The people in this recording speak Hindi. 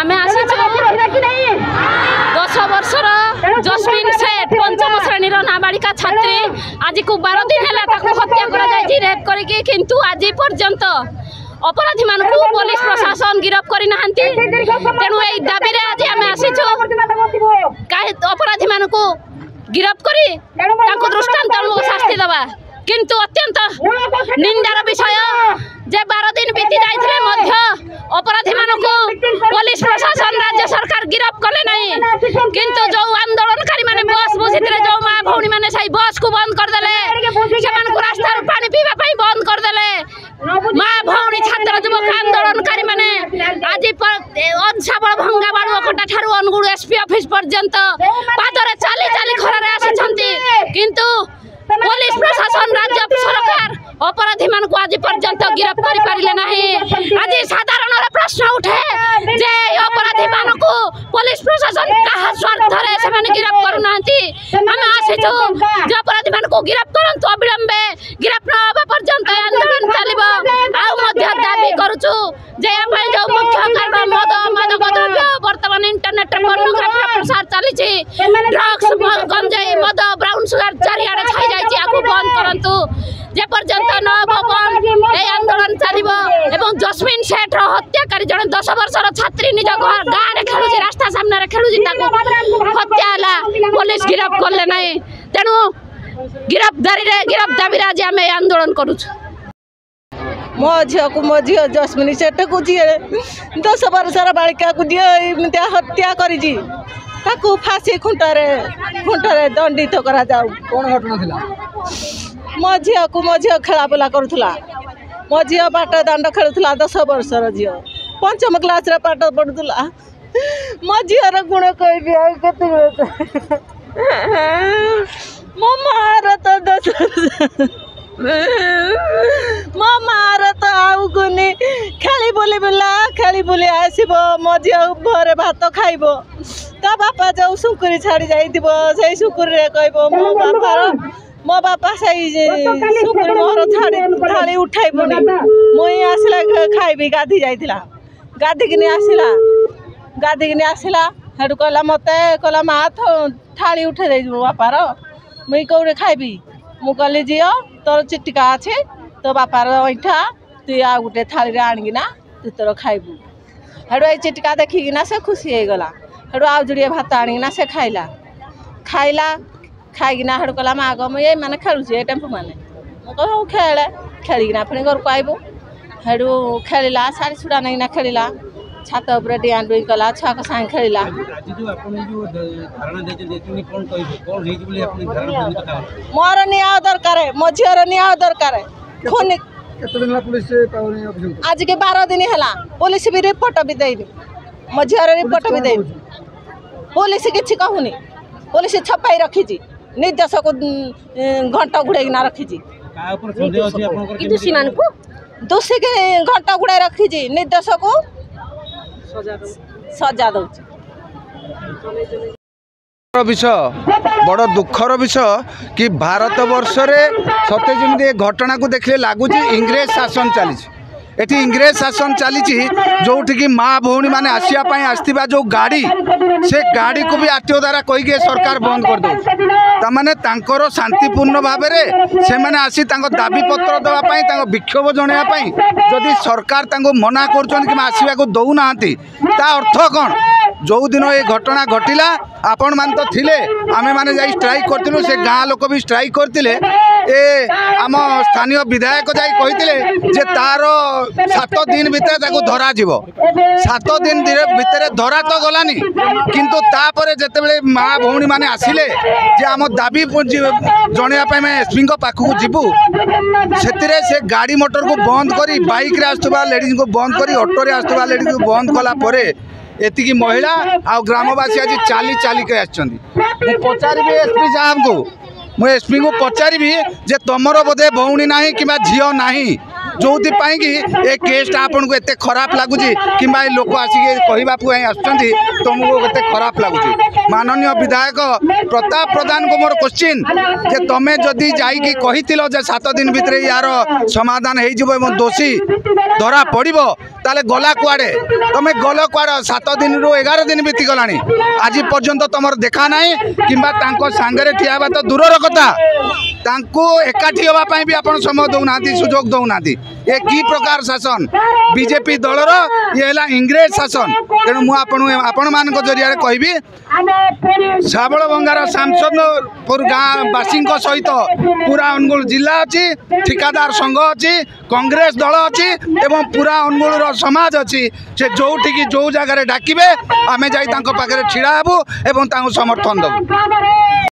आमे आसी 10 वर्षर जस्मिन सेठ पंचम श्रेणी नाबालिका छात्री आज को 12 दिन है हत्या रेप करके किंतु आज पर्यंत अपराधी मान पुलिस प्रशासन गिरफ करना तेणु यही दाबी आज आम आसीचु अपराधी मान गिरफ करी दृष्टांत शास्ति दबा किंतु अत्यंत निंदार विषय जे 12 दिन बीती जाते अपराधी मान पुलिस प्रशासन राज्य सरकार गिरफ कले नहीं किंतु जो आंदोलनकारी माने बस बसी जो माँ भौणी मैंने बस को बंद करदे रास्तार पानी पीवा बंद करदे माँ भौणी छात्र युवक आंदोलनकारी माने आज अंशाबल भंगा बाड़ुकटा ठारू अनुगुड़ एसपी ऑफिस पर्यंत पादरे चाली चाली खरारे आसी किंतु पुलिस प्रशासन राज्य सरकार अपराधी मान को आज पर्यंत गिरफ कर पारे ना। आज साधारण प्रश्न उठे जे अपराधी मान को पुलिस प्रशासन क्या स्वार्थ से गिरफ करना आम आसीचु जो अपराधी मान को गिरफ करंतु अविलंबे गिरफ न होगा पर्यंत आंदोलन चलो दाबी करुचु जे जो मुख्य कारण मद मादक द्रव्य बर्तमान इंटरनेट पर्नोग्राफी प्रसार चली ड्रग्स गंजाई मद ब्राउन सुगर चारिआडे छाई जाइए बंद करंतु जे पर्यंत न बंद ए आंदोलन चलो एवं जस्मिन सेठ हत्याकारी जड़े 10 वर्षर छात्री निज गाँव में खेलुची रास्ता सामने खेलुची हत्या पुलिस गिरफ कले ना तेणु गिरफ दाबी आज आम आंदोलन करुछु। मो झी जस्मिन सेठ को जी 10 वर्षर बालिका को जी हत्या कर फांसी खुंटे दंडित करा जाऊ। कौन घटना थिला? मो झी खेला बुला करूला मो झी बाट दांड खेलुला 10 वर्षर झी 5म क्लास रे पाठ पढ़ुला मो झीर गुण कहबी मो मार तो 10 मो मार तो आउ गुनी खेली बुली आसब मो झी भरे भात खाइब ता बापा जो सुकुरी छाड़ी जाइए सुकुरी कह मो बापा से सुकुरी मोहर थाली उठाइबनी मुई आसला खाइबी गाधी जाइला गाधिकिनी आसला हेटू कहला मत कहला माँ थाली उठे दे बापार मुई कौटे खाइबी मु कहली झील तोर चिटिका अच्छे तो बापार ऐठा तु आ गोटे थाली आणिकिना तु तोर खाइबू हेटू ये चिटिका देखिकिना से खुशी हो गला हेटू आउ जोड़े भात आणिकिना से खाइला खाइकिना हेटू कहला माँ गो ये मैंने खेलुची ये टेम्पू मैंने मुझे खेले खेलिकिना पुणी घर को आइबू हेटू खेलिला शाढ़ी छुड़ा नहीं खेलिला छात उपर डिया डुई कला छुआ को सांग खेलिला मोर न्याय दरकार मो झीर न्याय दरकार आज के 12 दिन है पुलिस भी रिपोर्ट भी देनी मो झीर रिपोर्ट भी देनी पुलिस किसी कहूनी पुलिस छपाई रखी निर्देश को घंटा घुड़ेना रखी दोषी के घंटा घुड़ाई रखी निर्देश को सजा दौर विषय बड़ दुखर विषय कि भारत वर्ष रे सत्य जमी घटना को देखले लगुच इंग्रेज शासन चली इंग्रेज शासन चली जोठिकी माँ भौणी मैंने आसापी आसवा जो गाड़ी से गाड़ी को भी आरटीओ द्वारा कहीकि सरकार बंद कर दे तामाने तांकर शांतिपूर्ण भाव से मैंने आसी दाबी पत्र देवाई विक्षोभ जनवाई जदि सरकार मना कर आसवाक दौना ता अर्थ कौन जो दिन ये घटना घटिला आपण मान तो थिले आमे माने जाई स्ट्राइक करथिलु से गाँ लोक भी स्ट्राइक करथिले ए आम स्थानीय विधायक जाई कहिथिले जे तार 7 दिन भितर ताको धरा जीवो 7 दिन भितर धरा तो गलानी किंतु तापरे जेतेबेले माँ भौणी माने आसिले जे आम दाबी जणिया पे मैं एसपी को पाखु जीवु सेतिरे से गाड़ी मोटर को बंद करी बाइक रे आस्तुबा लेडीज को बंद करी ऑटो रे आस्तुबा लेडीज को बंद कला परे एतिकी महिला आ ग्रामवासी आज चाली चाली के आछंदी पचारि एसपी साहब को मु एसपी को पचारि जे तमरो बोधे भौणी नाही किबा झियो नाही जो कि ए केसटा आपन को एते खराब लगुच कि लोक आसिक कहवाक आसुँच तुमको एते खराब लगुच माननीय विधायक प्रताप प्रधान को मोर क्वेश्चन जे तमें जदि जाइकी कहितिलो जे 7 दिन भितर यार समाधान हो जिवो एवं दोषी धरा पड़िबो ताले गला कुआडे तमें गल कुआड 7 दिन रु 11 दिन बीती गलानी आज पर्यंत तुमर देखा नाई किंबा तांको सांगरे ठिया बा तो दूरर कथा तांको एकाठी होबा पई भी आपण समय दउना सुजोग दउना ए की प्रकार शासन बीजेपी दलर ये है इंग्रेज शासन तेणु मुझे आपण मान जरिया कहबी साबल बंगार सांसदपुर गाँववासी सहित पूरा अनुगुल जिला अच्छी ठिकादार संघ अच्छी कांग्रेस दल अच्छी एवं पूरा अनुगुल समाज अच्छी से जो जो जगह डाकिबे आमे जाई तांको पाखरे छिड़ा हेबु एवं तांको समर्थन देबु।